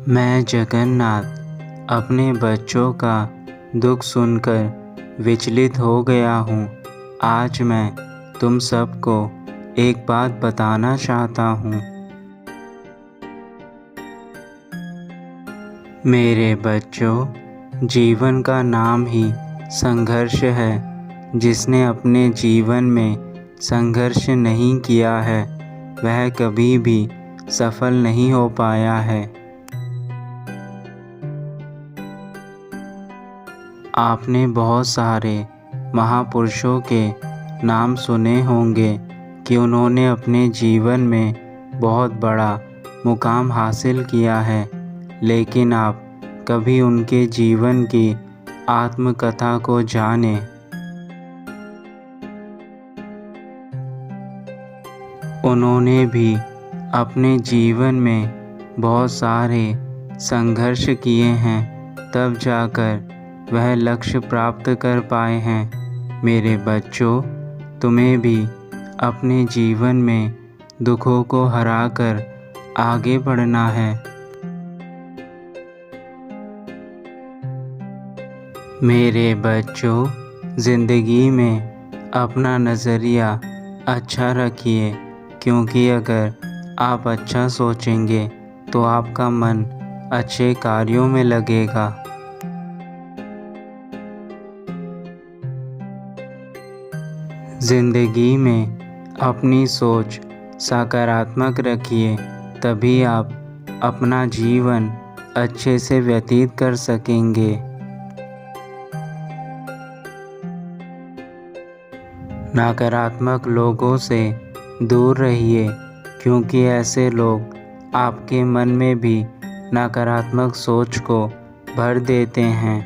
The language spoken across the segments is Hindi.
मैं जगन्नाथ अपने बच्चों का दुख सुनकर विचलित हो गया हूँ। आज मैं तुम सबको एक बात बताना चाहता हूँ। मेरे बच्चों, जीवन का नाम ही संघर्ष है। जिसने अपने जीवन में संघर्ष नहीं किया है वह कभी भी सफल नहीं हो पाया है। आपने बहुत सारे महापुरुषों के नाम सुने होंगे कि उन्होंने अपने जीवन में बहुत बड़ा मुकाम हासिल किया है, लेकिन आप कभी उनके जीवन की आत्मकथा को जाने। उन्होंने भी अपने जीवन में बहुत सारे संघर्ष किए हैं, तब जाकर वह लक्ष्य प्राप्त कर पाए हैं। मेरे बच्चों, तुम्हें भी अपने जीवन में दुखों को हराकर आगे बढ़ना है। मेरे बच्चों, ज़िंदगी में अपना नज़रिया अच्छा रखिए, क्योंकि अगर आप अच्छा सोचेंगे तो आपका मन अच्छे कार्यों में लगेगा। ज़िंदगी में अपनी सोच सकारात्मक रखिए, तभी आप अपना जीवन अच्छे से व्यतीत कर सकेंगे। नकारात्मक लोगों से दूर रहिए, क्योंकि ऐसे लोग आपके मन में भी नकारात्मक सोच को भर देते हैं।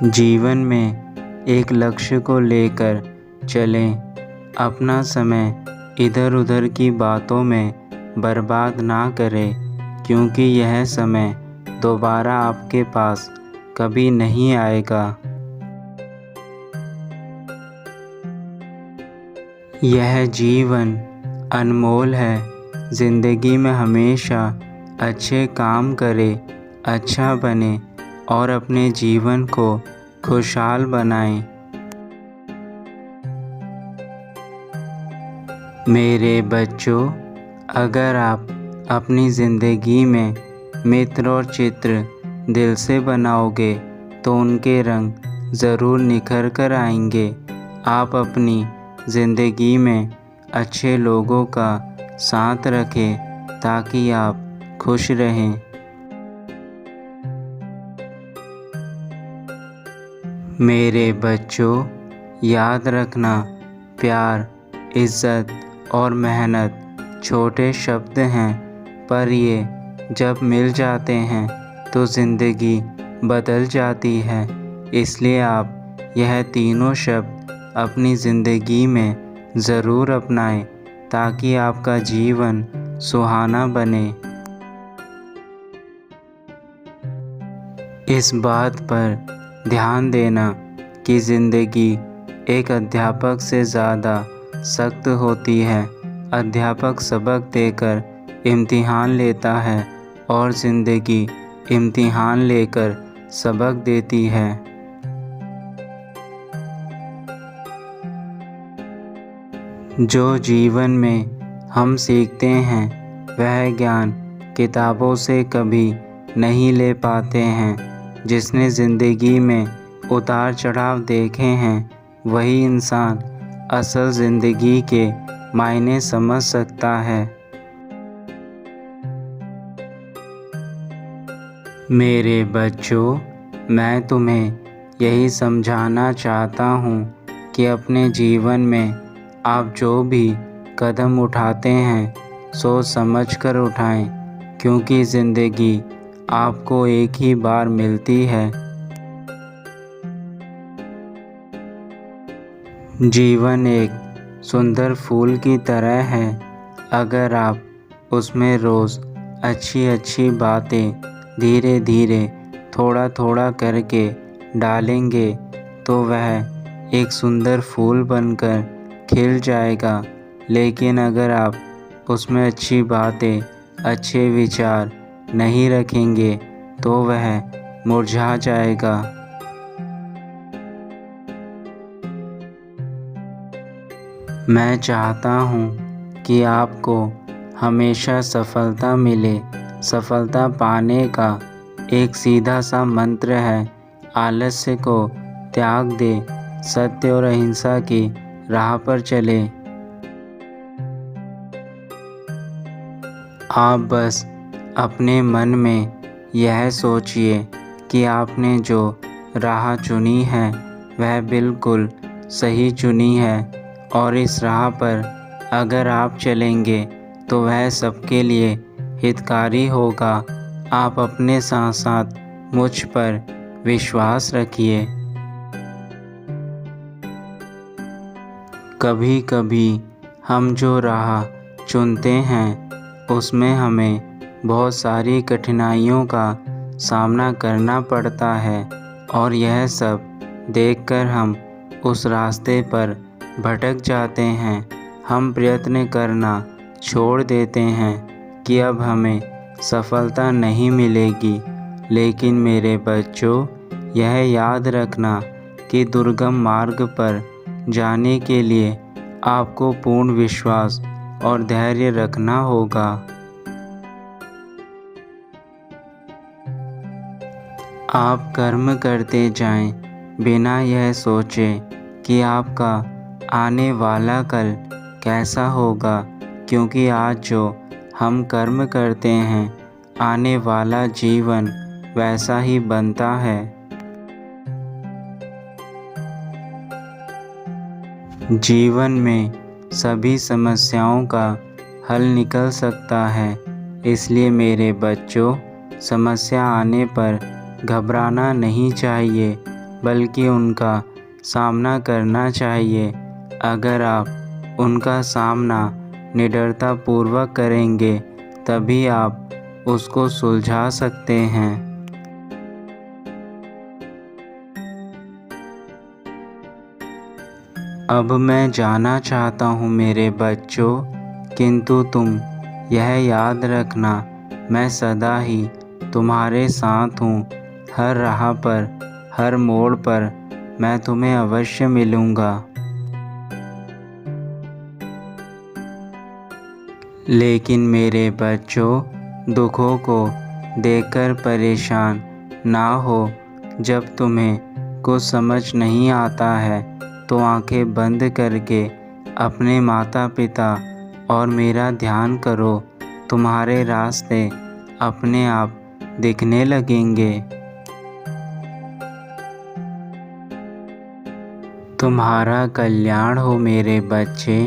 जीवन में एक लक्ष्य को लेकर चलें। अपना समय इधर उधर की बातों में बर्बाद ना करें, क्योंकि यह समय दोबारा आपके पास कभी नहीं आएगा। यह जीवन अनमोल है। ज़िंदगी में हमेशा अच्छे काम करें, अच्छा बने और अपने जीवन को खुशहाल बनाएं। मेरे बच्चों, अगर आप अपनी ज़िंदगी में मित्र और चित्र दिल से बनाओगे तो उनके रंग ज़रूर निखर कर आएंगे। आप अपनी ज़िंदगी में अच्छे लोगों का साथ रखें ताकि आप खुश रहें। मेरे बच्चों, याद रखना, प्यार, इज़्ज़त और मेहनत छोटे शब्द हैं, पर ये जब मिल जाते हैं तो ज़िंदगी बदल जाती है। इसलिए आप यह तीनों शब्द अपनी ज़िंदगी में ज़रूर अपनाएं, ताकि आपका जीवन सुहाना बने। इस बात पर ध्यान देना कि ज़िंदगी एक अध्यापक से ज़्यादा सख्त होती है। अध्यापक सबक देकर इम्तिहान लेता है और ज़िंदगी इम्तिहान लेकर सबक देती है। जो जीवन में हम सीखते हैं वह ज्ञान किताबों से कभी नहीं ले पाते हैं। जिसने ज़िंदगी में उतार चढ़ाव देखे हैं वही इंसान असल ज़िंदगी के मायने समझ सकता है। मेरे बच्चों, मैं तुम्हें यही समझाना चाहता हूँ कि अपने जीवन में आप जो भी कदम उठाते हैं सोच समझ कर उठाएं, क्योंकि ज़िंदगी आपको एक ही बार मिलती है। जीवन एक सुंदर फूल की तरह है। अगर आप उसमें रोज़ अच्छी अच्छी बातें धीरे धीरे थोड़ा थोड़ा करके डालेंगे तो वह एक सुंदर फूल बनकर खिल जाएगा। लेकिन अगर आप उसमें अच्छी बातें, अच्छे विचार नहीं रखेंगे तो वह मुरझा जाएगा। मैं चाहता हूँ कि आपको हमेशा सफलता मिले। सफलता पाने का एक सीधा सा मंत्र है, आलस्य को त्याग दे, सत्य और अहिंसा की राह पर चले। आप बस अपने मन में यह सोचिए कि आपने जो राह चुनी है वह बिल्कुल सही चुनी है और इस राह पर अगर आप चलेंगे तो वह सबके लिए हितकारी होगा। आप अपने साथ साथ मुझ पर विश्वास रखिए। कभी कभी हम जो राह चुनते हैं उसमें हमें बहुत सारी कठिनाइयों का सामना करना पड़ता है और यह सब देखकर हम उस रास्ते पर भटक जाते हैं। हम प्रयत्न करना छोड़ देते हैं कि अब हमें सफलता नहीं मिलेगी। लेकिन मेरे बच्चों, यह याद रखना कि दुर्गम मार्ग पर जाने के लिए आपको पूर्ण विश्वास और धैर्य रखना होगा। आप कर्म करते जाएं, बिना यह सोचे कि आपका आने वाला कल कैसा होगा, क्योंकि आज जो हम कर्म करते हैं आने वाला जीवन वैसा ही बनता है। जीवन में सभी समस्याओं का हल निकल सकता है, इसलिए मेरे बच्चों, समस्या आने पर घबराना नहीं चाहिए बल्कि उनका सामना करना चाहिए। अगर आप उनका सामना निडरतापूर्वक करेंगे तभी आप उसको सुलझा सकते हैं। अब मैं जाना चाहता हूँ मेरे बच्चों, किंतु तुम यह याद रखना, मैं सदा ही तुम्हारे साथ हूँ। हर राह पर, हर मोड़ पर मैं तुम्हें अवश्य मिलूँगा। लेकिन मेरे बच्चों, दुखों को देखकर परेशान ना हो। जब तुम्हें कुछ समझ नहीं आता है तो आंखें बंद करके अपने माता पिता और मेरा ध्यान करो। तुम्हारे रास्ते अपने आप दिखने लगेंगे। तुम्हारा कल्याण हो मेरे बच्चे।